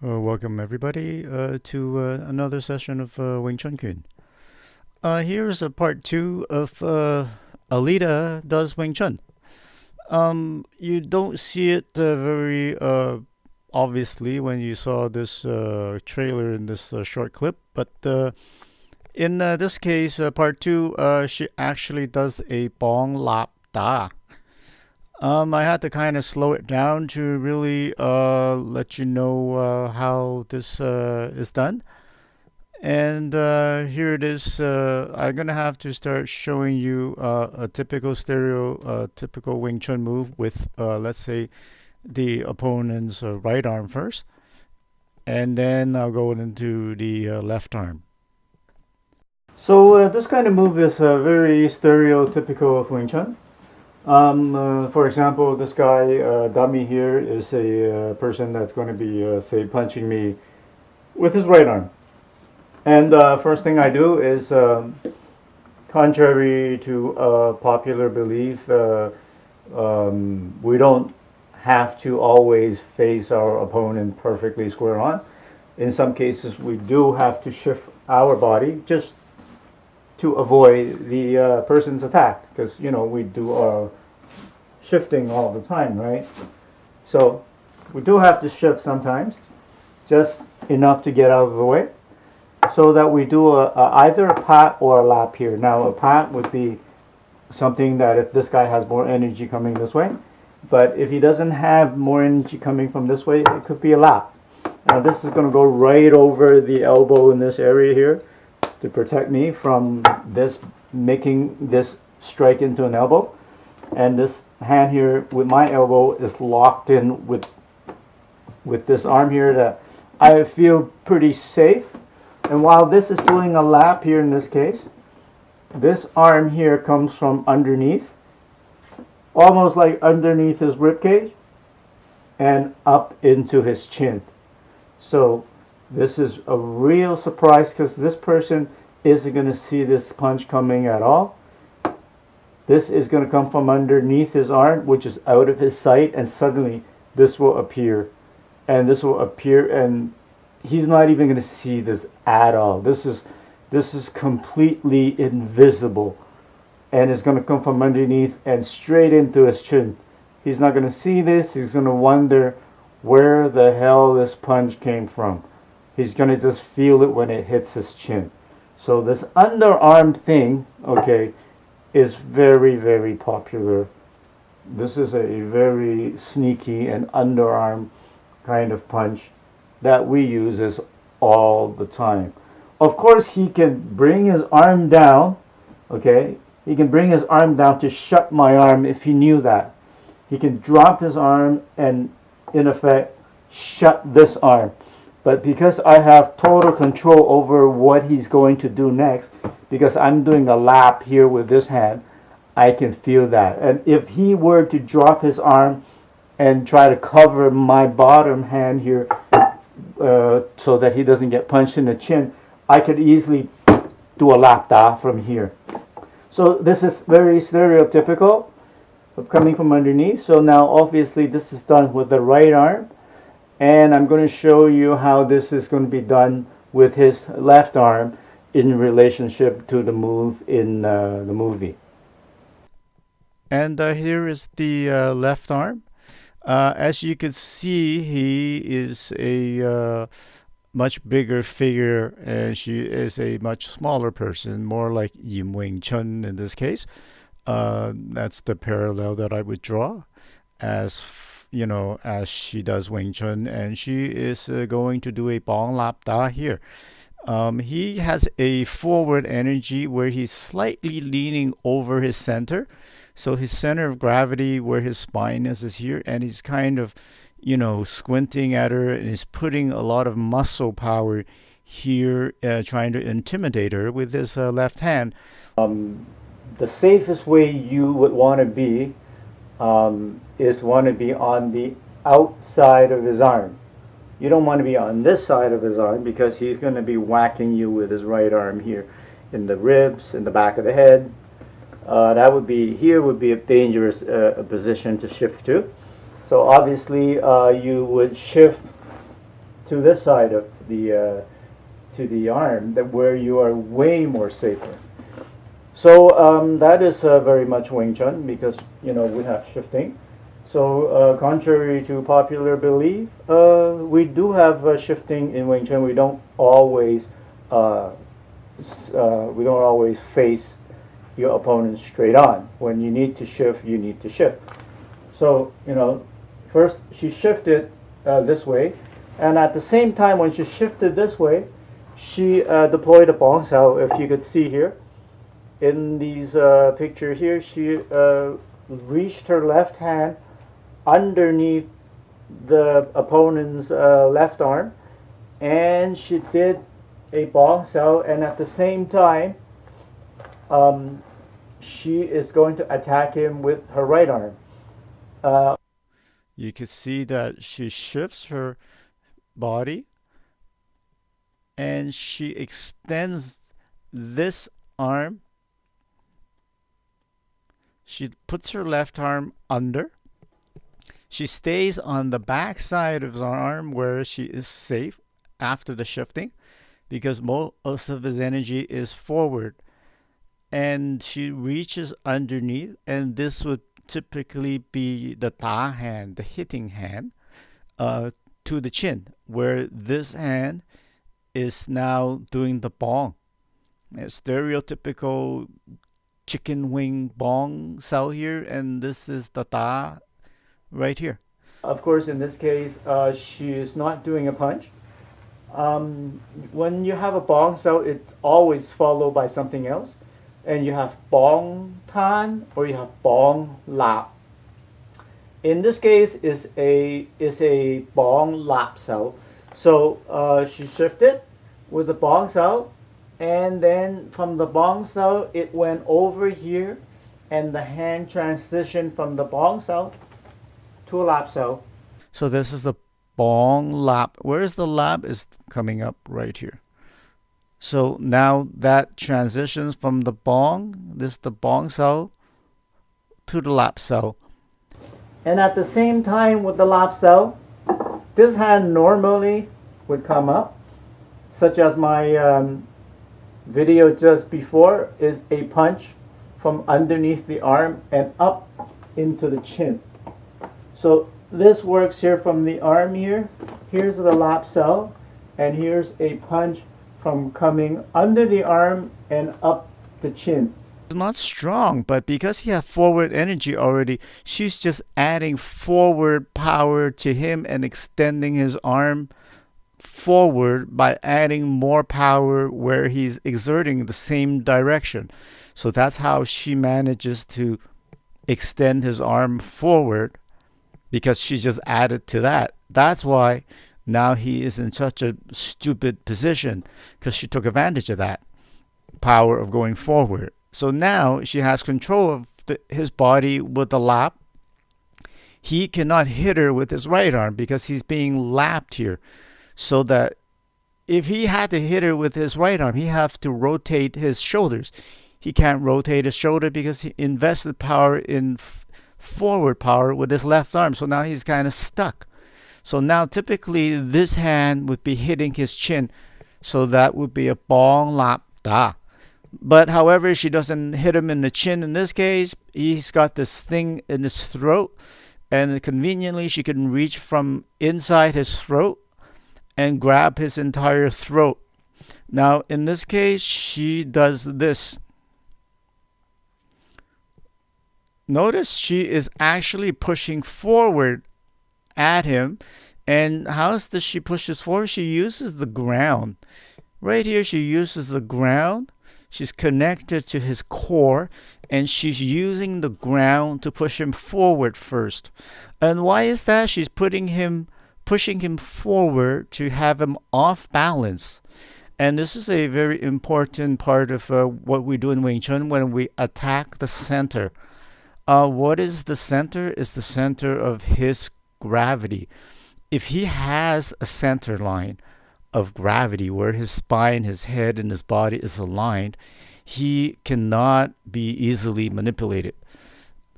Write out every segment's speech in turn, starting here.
Welcome everybody to another session of Wing Chun Kun. Here's a part two of Alita does Wing Chun. You don't see it very obviously when you saw this trailer in this short clip, but in this case, part two, she actually does a Bong Lap Da. I had to kind of slow it down to really let you know how this is done. And here it is. I'm gonna have to start showing you a typical typical Wing Chun move with, let's say, the opponent's right arm first, and then I'll go into the left arm. So this kind of move is very stereotypical of Wing Chun. For example, this guy, dummy here, is a person that's going to be, say, punching me with his right arm. And first thing I do is, contrary to popular belief, we don't have to always face our opponent perfectly square on. In some cases, we do have to shift our body just to avoid the person's attack, because we do our shifting all the time, right? So we do have to shift sometimes, just enough to get out of the way, so that we do either a pat or a lap here. Now a pat would be something that if this guy has more energy coming this way, but if he doesn't have more energy coming from this way, it could be a lap. Now this is going to go right over the elbow in this area here to protect me from this making this strike into an elbow. And this hand here with my elbow is locked in with this arm here that I feel pretty safe. And while this is doing a lap here in this case, this arm here comes from underneath, almost like underneath his ribcage and up into his chin. So this is a real surprise, because this person isn't going to see this punch coming at all. This is going to come from underneath his arm, which is out of his sight, and suddenly this will appear. And this will appear, and he's not even going to see this at all. This is completely invisible, and it's going to come from underneath and straight into his chin. He's not going to see this. He's going to wonder where the hell this punch came from. He's going to just feel it when it hits his chin. So this underarm thing, okay, is very, very popular. This is a very sneaky and underarm kind of punch that we use all the time. Of course, he can bring his arm down, okay? He can bring his arm down to shut my arm if he knew that. He can drop his arm and, in effect, shut this arm. But because I have total control over what he's going to do next, because I'm doing a lap here with this hand, I can feel that. And if he were to drop his arm and try to cover my bottom hand here so that he doesn't get punched in the chin, I could easily do a lap da from here. So this is very stereotypical of coming from underneath. So now obviously this is done with the right arm. And I'm going to show you how this is going to be done with his left arm in relationship to the move in the movie. And here is the left arm. As you can see, he is a much bigger figure, and she is a much smaller person, more like Wing Chun in this case. That's the parallel that I would draw, as she does Wing Chun, and she is going to do a Bong Lap Da here. He has a forward energy where he's slightly leaning over his center. So his center of gravity, where his spine is here, and he's kind of, squinting at her, and he's putting a lot of muscle power here, trying to intimidate her with his left hand. The safest way you would want to be is want to be on the outside of his arm. You don't want to be on this side of his arm, because he's going to be whacking you with his right arm here in the ribs, in the back of the head. That would be a dangerous position to shift to. So obviously you would shift to this side of the to the arm, that where you are way more safer. So that is very much Wing Chun, because we have shifting. So contrary to popular belief, we do have shifting in Wing Chun. Uh, we don't always face your opponent straight on. When you need to shift, you need to shift. So first she shifted this way, and at the same time when she shifted this way, she deployed a Bong Sau. If you could see here in these picture here, she reached her left hand underneath the opponent's left arm, and she did a Bong Sau, and at the same time she is going to attack him with her right arm. You can see that she shifts her body and she extends this arm. She puts her left arm under. She stays on the back side of his arm where she is safe after the shifting, because most of his energy is forward. And she reaches underneath, and this would typically be the ta hand, the hitting hand, to the chin, where this hand is now doing the bong. A stereotypical chicken wing Bong Sau here, and this is the ta right here. Of course, in this case, she is not doing a punch. When you have a Bong Sau, it's always followed by something else. And you have Bong Tan or you have Bong Lap. In this case, is a Bong Lap Sau. So she shifted with the Bong Sau, and then from the Bong Sau it went over here, and the hand transitioned from the Bong Sau to a Lap Sau. So this is the Bong Lap. Where's the lap is coming up right here. So now that transitions from the Bong, the Bong Sau, to the Lap Sau. And at the same time with the Lap Sau, this hand normally would come up, such as my video just before, is a punch from underneath the arm and up into the chin. So this works here from the arm here. Here's the Lap Sau, and here's a punch from coming under the arm and up the chin. It's not strong, but because he has forward energy already, she's just adding forward power to him and extending his arm forward by adding more power where he's exerting the same direction. So that's how she manages to extend his arm forward, because she just added to that. That's why now he is in such a stupid position, because she took advantage of that power of going forward. So now she has control of his body with the lap. He cannot hit her with his right arm because he's being lapped here. So that if he had to hit her with his right arm, he has to rotate his shoulders. He can't rotate his shoulder because he invested power in forward power with his left arm. So now he's kind of stuck. So now typically this hand would be hitting his chin. So that would be a Bong Lap Da. But however, she doesn't hit him in the chin in this case. He's got this thing in his throat. And conveniently, she can reach from inside his throat and grab his entire throat. Now, in this case, she does this. Notice she is actually pushing forward at him. And how does she push this forward? She uses the ground. Right here, she uses the ground. She's connected to his core, and she's using the ground to push him forward first. And why is that? She's pushing him forward to have him off balance. And this is a very important part of what we do in Wing Chun when we attack the center. What is the center? It's the center of his gravity. If he has a center line of gravity where his spine, his head, and his body is aligned, he cannot be easily manipulated,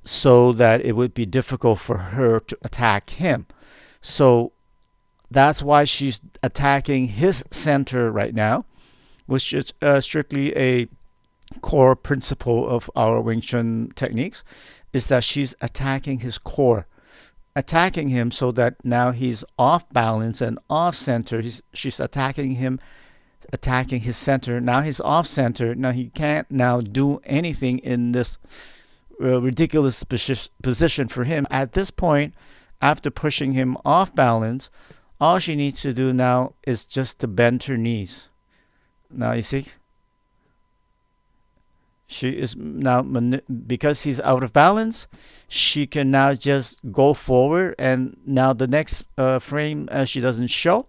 so that it would be difficult for her to attack him. So That's why she's attacking his center right now, which is strictly a core principle of our Wing Chun techniques, is that she's attacking his core, attacking him so that now he's off balance and off center. She's attacking him, attacking his center. Now he's off center. Now he can't now do anything in this ridiculous position for him. At this point, after pushing him off balance, all she needs to do now is just to bend her knees. Now you see, she is now, because he's out of balance, she can now just go forward, and now the next frame she doesn't show,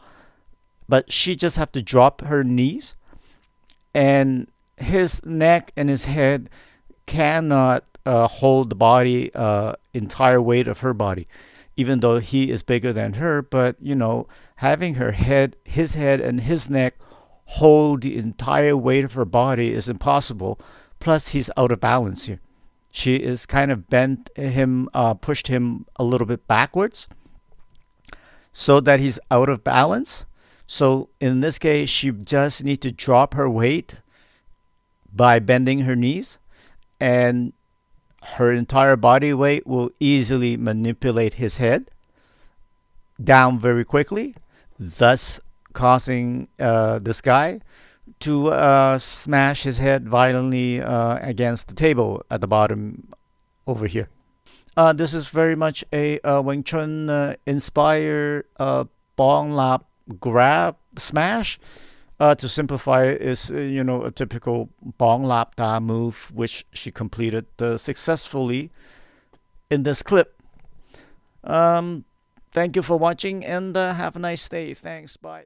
but she just have to drop her knees, and his neck and his head cannot hold the body entire weight of her body, even though he is bigger than her. But having his head and his neck hold the entire weight of her body is impossible. Plus he's out of balance here. She is kind of bent him, pushed him a little bit backwards so that he's out of balance. So in this case, she just needs to drop her weight by bending her knees, and her entire body weight will easily manipulate his head down very quickly, thus causing this guy to smash his head violently against the table at the bottom over here. This is very much a Wing Chun inspired Bong Lap grab smash. To simplify, is a typical Bong Lap Da move, which she completed successfully in this clip. Thank you for watching, and have a nice day. Thanks. Bye.